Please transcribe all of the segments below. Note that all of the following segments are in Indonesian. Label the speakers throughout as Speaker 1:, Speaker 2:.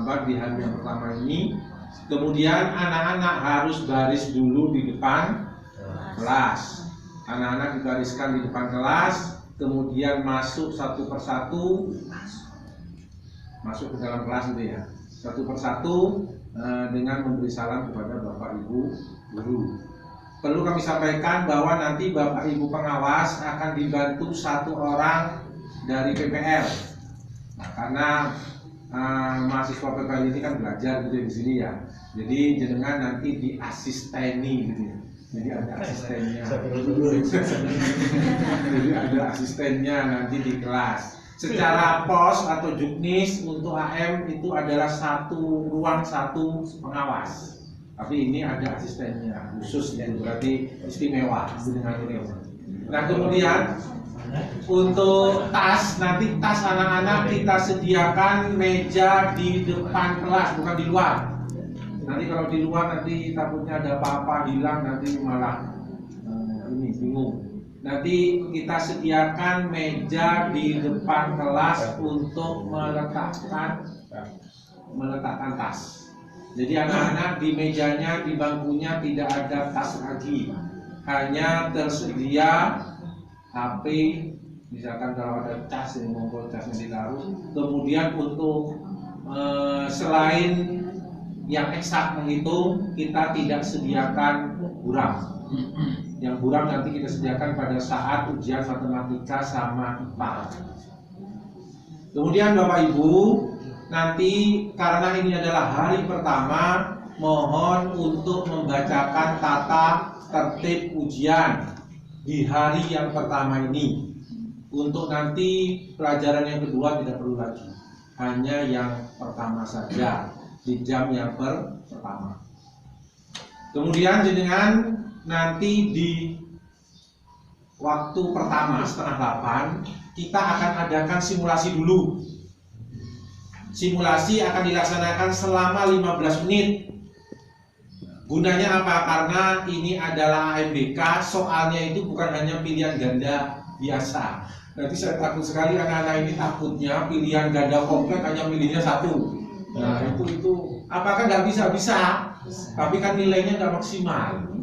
Speaker 1: gambar di hari yang pertama ini. Kemudian anak-anak harus baris dulu di depan kelas. Anak-anak dibariskan di depan kelas, kemudian masuk satu persatu, masuk ke dalam kelas itu ya, satu persatu dengan memberi salam kepada Bapak Ibu guru. Perlu kami sampaikan bahwa nanti Bapak Ibu pengawas akan dibantu satu orang dari PPL. Nah, karena mahasiswa PPL ini kan belajar gitu di sini ya. Jadi jenengan nanti diasisteni gitu ya. Jadi ada asistennya. Jadi ada asistennya nanti di kelas. Secara pos atau juknis untuk AM itu adalah satu ruang satu pengawas. Tapi ini ada asistennya khusus, itu berarti istimewa dengan ini. Nah kemudian untuk tas, nanti tas anak-anak kita sediakan meja di depan kelas, bukan di luar. Nanti kalau di luar nanti takutnya ada apa-apa hilang, nanti malah ini bingung. Nanti kita sediakan meja di depan kelas untuk meletakkan tas. Jadi anak-anak di mejanya, di bangkunya tidak ada tas lagi, hanya tersedia HP, misalkan kalau ada cas yang monggo casnya ditaruh. Kemudian untuk selain yang eksak menghitung, kita tidak sediakan buram. Yang buram nanti kita sediakan pada saat ujian matematika sama IPA. Kemudian Bapak Ibu, nanti karena ini adalah hari pertama, mohon untuk membacakan tata tertib ujian di hari yang pertama ini. Untuk nanti pelajaran yang kedua tidak perlu lagi, hanya yang pertama saja di jam yang pertama. Kemudian jenengan nanti di waktu pertama setengah 8 kita akan adakan simulasi dulu. Simulasi akan dilaksanakan selama 15 menit. Gunanya apa? Karena ini adalah AMBK, soalnya itu bukan hanya pilihan ganda biasa. Nanti saya takut sekali anak-anak ini takutnya pilihan ganda komplek hanya pilihnya satu. Nah itu apakah nggak bisa? Tapi kan nilainya nggak maksimal.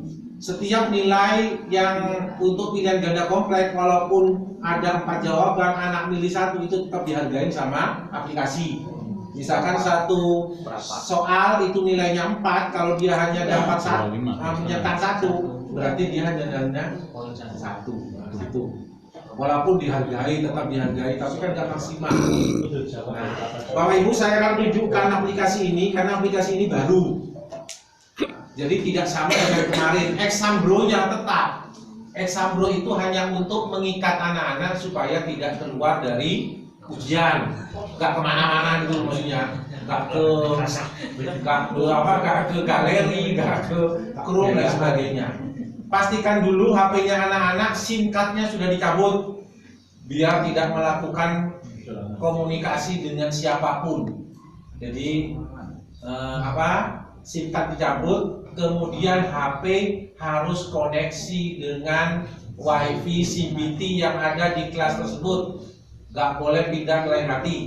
Speaker 1: Setiap nilai yang untuk pilihan ganda komplek, walaupun ada 4 jawaban, anak milih satu, itu tetap dihargain sama aplikasi. Misalkan satu soal itu nilainya 4, kalau dia hanya dapat menyetak 1, berarti dia hanya satu. Gitu. Walaupun dihargai, tetap dihargai, tapi kan nggak maksimal. Nah, Bapak Ibu, saya akan tunjukkan aplikasi ini karena aplikasi ini baru. Jadi tidak sama dengan kemarin. Exambro-nya tetap. Exambro itu hanya untuk mengikat anak-anak supaya tidak keluar dari ujian, nggak kemana-mana gitu maksudnya, nggak ke galeri, nggak ke room dan sebagainya. Pastikan dulu HP-nya anak-anak SIM card-nya sudah dicabut biar tidak melakukan komunikasi dengan siapapun. Jadi SIM card dicabut, kemudian HP harus koneksi dengan WiFi CBT yang ada di kelas tersebut. Nggak boleh pindah ke lain hati.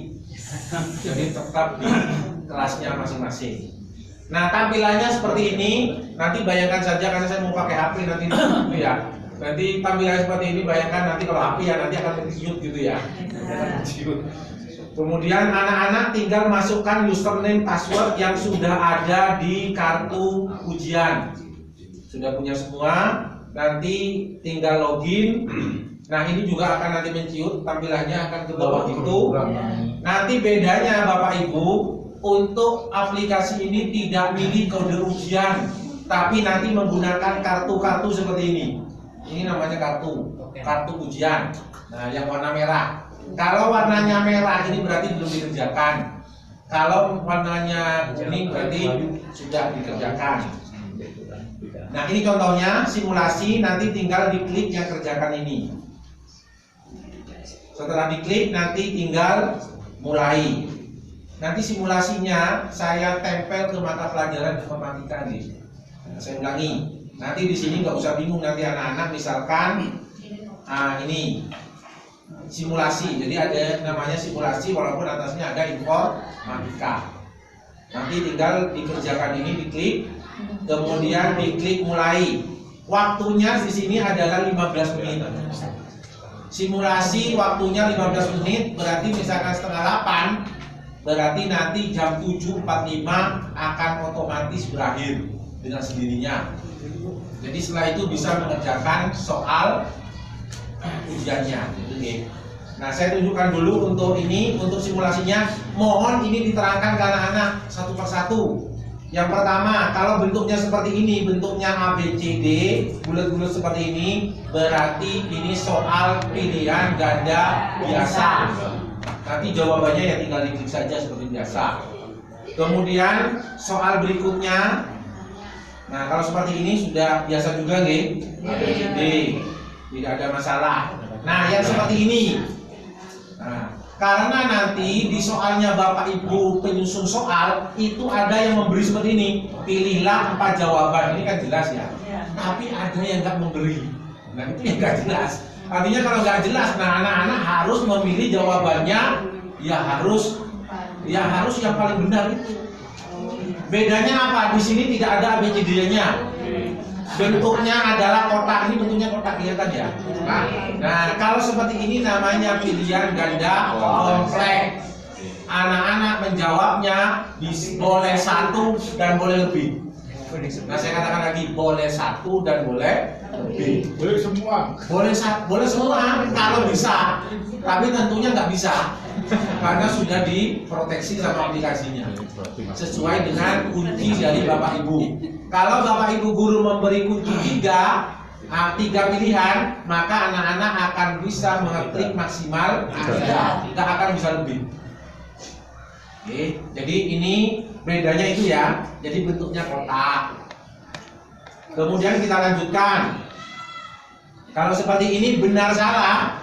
Speaker 1: Jadi tetap di kelasnya masing-masing. Nah tampilannya seperti ini. Nanti bayangkan saja, karena saya mau pakai HP nanti gitu ya. Nanti tampilannya seperti ini, bayangkan nanti kalau HP ya nanti akan menciut gitu ya. Kemudian anak-anak tinggal masukkan username password yang sudah ada di kartu ujian. Sudah punya semua, nanti tinggal login. Nah ini juga akan nanti menciut, tampilannya akan ke bawah itu. Nanti bedanya Bapak Ibu, untuk aplikasi ini tidak milih kode ujian, tapi nanti menggunakan kartu-kartu seperti ini. Ini namanya kartu ujian. Nah yang warna merah. Kalau warnanya merah ini berarti belum dikerjakan. Kalau warnanya kuning berarti sudah dikerjakan. Nah ini contohnya simulasi, nanti tinggal diklik yang kerjakan ini. Setelah diklik nanti tinggal mulai. Nanti simulasinya saya tempel ke mata pelajaran informatika nih. Nah, saya ulangi. Nanti di sini nggak usah bingung nanti anak-anak, misalkan ini simulasi. Jadi ada namanya simulasi walaupun atasnya ada informatika. Nanti tinggal dikerjakan ini, diklik, kemudian diklik mulai. Waktunya di sini adalah 15 menit. Simulasi waktunya 15 menit, berarti misalkan setengah 8, berarti nanti jam 7.45 akan otomatis berakhir dengan sendirinya. Jadi setelah itu bisa mengerjakan soal ujiannya. Gitu. Nah, saya tunjukkan dulu untuk ini, untuk simulasinya. Mohon ini diterangkan ke anak-anak satu persatu. Yang pertama, kalau bentuknya seperti ini, bentuknya ABCD, bulat-bulat seperti ini, berarti ini soal pilihan ganda biasa. Nanti jawabannya ya tinggal diklik saja seperti biasa. Kemudian soal berikutnya, nah kalau seperti ini sudah biasa juga nih, ABCD, tidak ada masalah. Nah, yang seperti ini. Nah, karena nanti di soalnya Bapak Ibu penyusun soal itu ada yang memberi seperti ini, pilihlah 4 jawaban. Ini kan jelas ya. Tapi ada yang nggak memberi. Nah, itu yang nggak jelas. Artinya kalau nggak jelas, nah anak-anak harus memilih jawabannya, ya harus yang paling benar itu. Bedanya apa? Di sini tidak ada ABCD-nya. Bentuknya adalah kotak, ini bentuknya kotak kelihatan ya. Nah, kalau seperti ini namanya pilihan ganda kompleks. Anak-anak menjawabnya boleh 1 dan boleh lebih. Nah, saya katakan lagi, boleh 1 dan boleh lebih.
Speaker 2: Boleh semua.
Speaker 1: Boleh semua kalau bisa. Tapi tentunya nggak bisa. Karena sudah diproteksi sama aplikasinya. Sesuai dengan kunci dari Bapak Ibu. Kalau Bapak Ibu guru memberi kunci 3 pilihan, maka anak-anak akan bisa mengeklik maksimal 3, nggak akan bisa lebih. Oke, jadi ini bedanya itu ya. Jadi bentuknya kotak. Kemudian kita lanjutkan. Kalau seperti ini benar salah,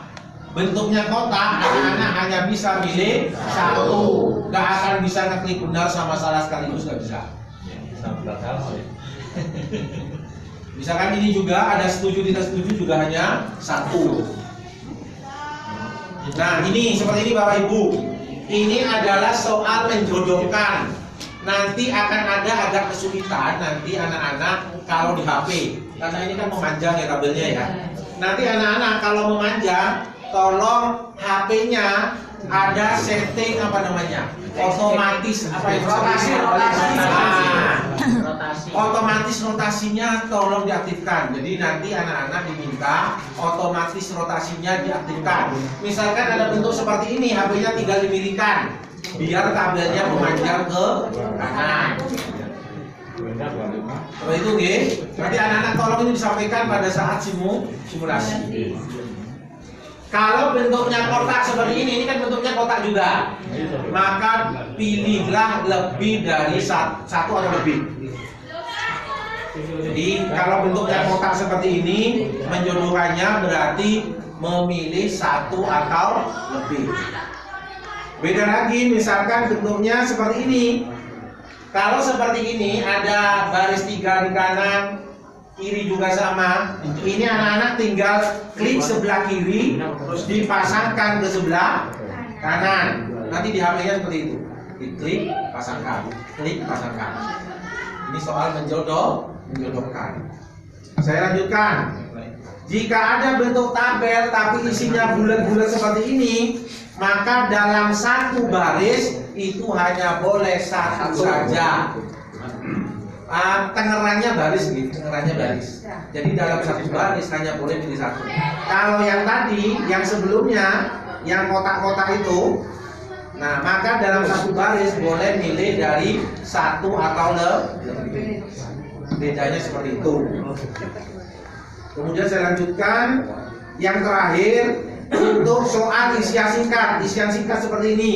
Speaker 1: bentuknya kotak, anak-anak hanya bisa pilih 1, nggak akan bisa ngeklik benar sama salah sekaligus, nggak bisa. Misalkan ini juga ada setuju tidak setuju juga hanya 1. Nah, ini seperti ini Bapak Ibu. Ini adalah soal menjodohkan. Nanti akan ada agak kesulitan nanti anak-anak kalau di HP. Karena ini kan memanjang ya kabelnya ya. Nanti anak-anak kalau memanjang, tolong HP-nya ada setting apa namanya? Otomatis apa itu? Rotasi. Otomatis rotasinya tolong diaktifkan. Jadi nanti anak-anak diminta otomatis rotasinya diaktifkan. Misalkan ada bentuk seperti ini, HP-nya tinggal dimiringkan biar kabelnya memanjang ke kanan. Seperti itu, nggih. Nanti anak-anak tolong ini disampaikan pada saat simulasi. Kalau bentuknya kotak seperti ini kan bentuknya kotak juga. Maka pilihlah lebih dari 1 atau lebih. Jadi kalau bentuknya kotak seperti ini, menjodohkannya berarti memilih 1 atau lebih. Beda lagi, misalkan bentuknya seperti ini. Kalau seperti ini ada baris 3 di kanan, kiri juga sama. Ini anak-anak tinggal klik sebelah kiri, terus dipasangkan ke sebelah kanan. Nanti di HP-nya seperti itu. Diklik, pasangkan, klik, pasangkan. Ini soal menjodohkan. Saya lanjutkan. Jika ada bentuk tabel tapi isinya bulat-bulat seperti ini, maka dalam 1 baris itu hanya boleh 1 saja. Tengerannya baris gitu, tengerannya baris. Jadi dalam 1 baris hanya boleh pilih 1. Kalau yang tadi, yang sebelumnya, yang kotak-kotak itu, nah maka dalam 1 baris boleh milih dari 1 atau lebih. Bedanya seperti itu. Kemudian saya lanjutkan. Yang terakhir, untuk soal isian singkat seperti ini,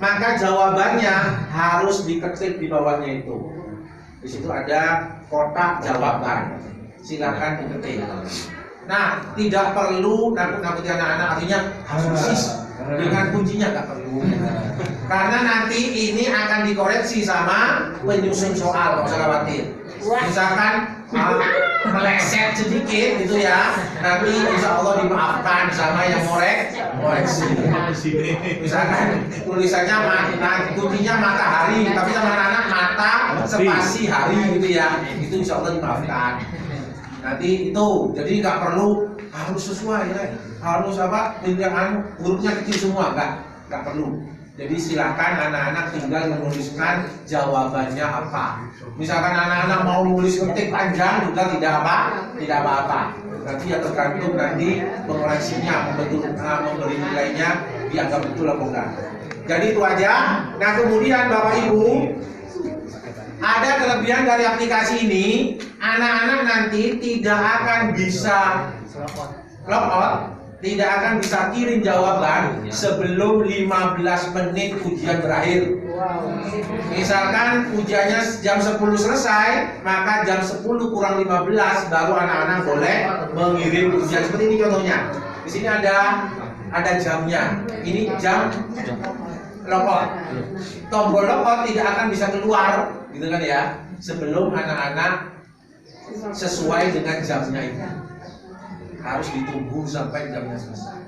Speaker 1: maka jawabannya harus diketik di bawahnya itu. Di situ ada kotak jawaban. Silakan diketik. Nah, tidak perlu nakut-nakuti anak-anak, artinya harus persis dengan kuncinya, nggak perlu. Karena nanti ini akan dikoreksi sama penyusun soal, nggak usah khawatir. Misalkan meleset sedikit gitu ya, nanti insya Allah dimaafkan sama yang koreksi. Misalkan tulisannya kuncinya matahari, tapi sama anak-anak spasi hari gitu ya, itu insya Allah dimaafkan. Nanti itu, jadi nggak perlu harus sesuai ya, harus apa? Hurufnya kecil semua, nggak perlu. Jadi silakan anak-anak tinggal menuliskan jawabannya apa. Misalkan anak-anak mau nulis ketik panjang juga tidak apa-apa. Nanti ya tergantung nanti pengoreksinya, memberi nilainya dianggap betul apa enggak. Jadi itu aja. Nah kemudian Bapak Ibu, ada kelebihan dari aplikasi ini, anak-anak nanti tidak akan bisa logout, tidak akan bisa kirim jawaban sebelum 15 menit ujian berakhir. Misalkan ujiannya jam 10 selesai, maka jam 10 kurang 15 baru anak-anak boleh mengirim ujian. Seperti ini contohnya. Di sini ada jamnya. Ini jam logout. Tombol logout tidak akan bisa keluar, gitu kan ya, sebelum anak-anak sesuai dengan jamnya itu. Harus ditunggu sampai jamnya selesai.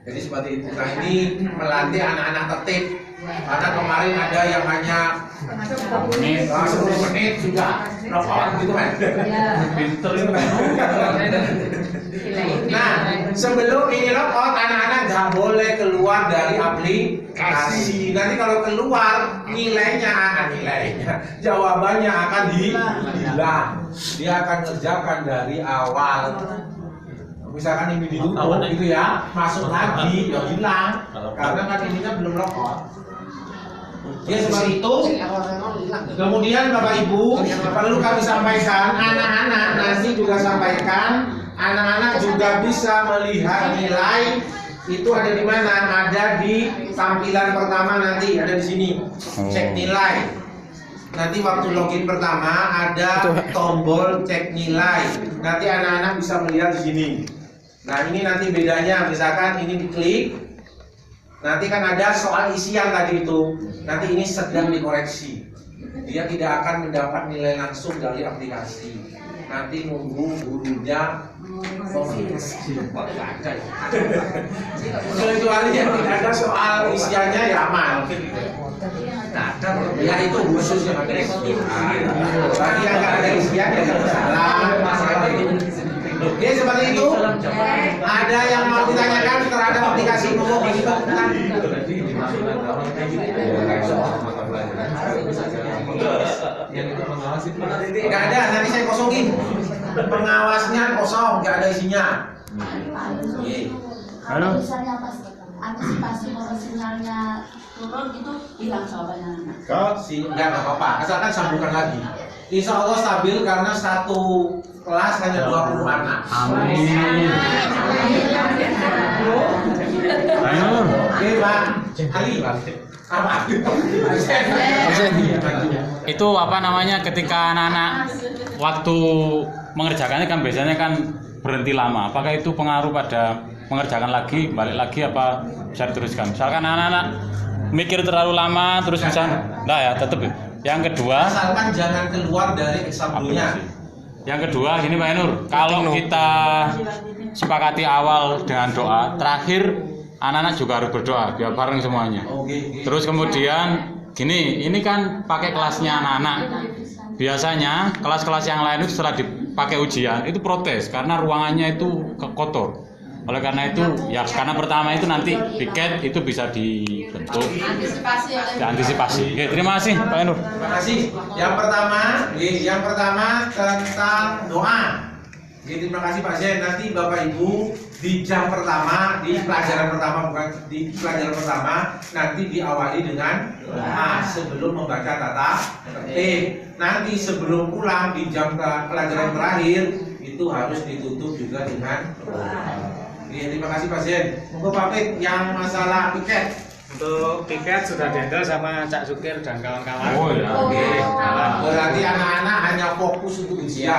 Speaker 1: Jadi seperti itu. Nah ini melatih anak-anak tertib. Karena kemarin ada yang hanya 10 menit sudah logout gitu kan. Pinter itu. Nah sebelum ini logout, anak-anak nggak boleh keluar dari aplikasi. Nanti kalau keluar jawabannya akan hilang. Dia akan kerjakan dari awal. Misalkan ini ditutup gitu ya, masuk lagi ya hilang karena kan ininya belum logout. Ya seperti itu. Kemudian Bapak Ibu, perlu kami sampaikan, anak-anak nanti juga sampaikan, anak-anak juga bisa melihat nilai itu ada di mana? Ada di tampilan pertama nanti, ada di sini. Cek nilai. Nanti waktu login pertama ada tombol cek nilai. Nanti anak-anak bisa melihat di sini. Nah ini nanti bedanya, misalkan ini diklik, nanti kan ada soal isian tadi itu. Nanti ini sedang dikoreksi. Dia tidak akan mendapat nilai langsung dari aplikasi. Nanti nunggu gurunya mengoreksi. Kecuali yang tidak ada soal isiannya ya aman. Nah, ya itu khusus yang ada isian. Bagi yang nggak ada isian ya nggak masalah. Oke seperti itu. Ada yang mau ditanyakan terhadap aplikasi Momo ini Pak? Nggak ada, nanti saya kosongin. Pengawasnya kosong, nggak ada isinya.
Speaker 2: Kalau misalnya pas antisipasi kalau sinyalnya turun gitu hilang jawabannya.
Speaker 1: Nggak apa-apa, asalkan sambungkan lagi. Insya Allah stabil karena satu kelas hanya 20 anak.
Speaker 3: Amin.
Speaker 1: Oke Pak Ali. Apa?
Speaker 3: Itu apa namanya ketika anak-anak waktu mengerjakannya kan biasanya kan berhenti lama. Apakah itu pengaruh pada mengerjakan lagi, balik lagi apa bisa diteruskan? Misalkan anak-anak mikir terlalu lama terus bisa enggak ya, tetap ya. Yang kedua,
Speaker 1: asalkan jangan keluar dari eksabulnya.
Speaker 3: Yang kedua gini Pak Nur, kalau kita sepakati awal dengan doa, terakhir anak-anak juga harus berdoa biar bareng semuanya. Terus kemudian gini, ini kan pakai kelasnya anak-anak. Biasanya kelas-kelas yang lain itu setelah dipakai ujian itu protes karena ruangannya itu kotor. Oleh karena itu, ya karena pertama itu nanti piket itu bisa dibentuk, diantisipasi. Oke, terima kasih Pak Nur.
Speaker 1: Terima kasih. Yang pertama tentang doa. Terima kasih Pak Zen. Nanti Bapak Ibu di jam pertama, di pelajaran pertama nanti diawali dengan doa sebelum membaca tata tertib. Nanti sebelum pulang di jam pelajaran terakhir itu harus ditutup juga dengan doa. Terima kasih Pak Zen. Monggo Pak Pit yang masalah piket.
Speaker 4: Untuk piket sudah dihandle sama Cak Sukir dan kawan-kawan.
Speaker 3: Oh ya.
Speaker 1: Oke. Berarti anak-anak hanya fokus untuk ujian.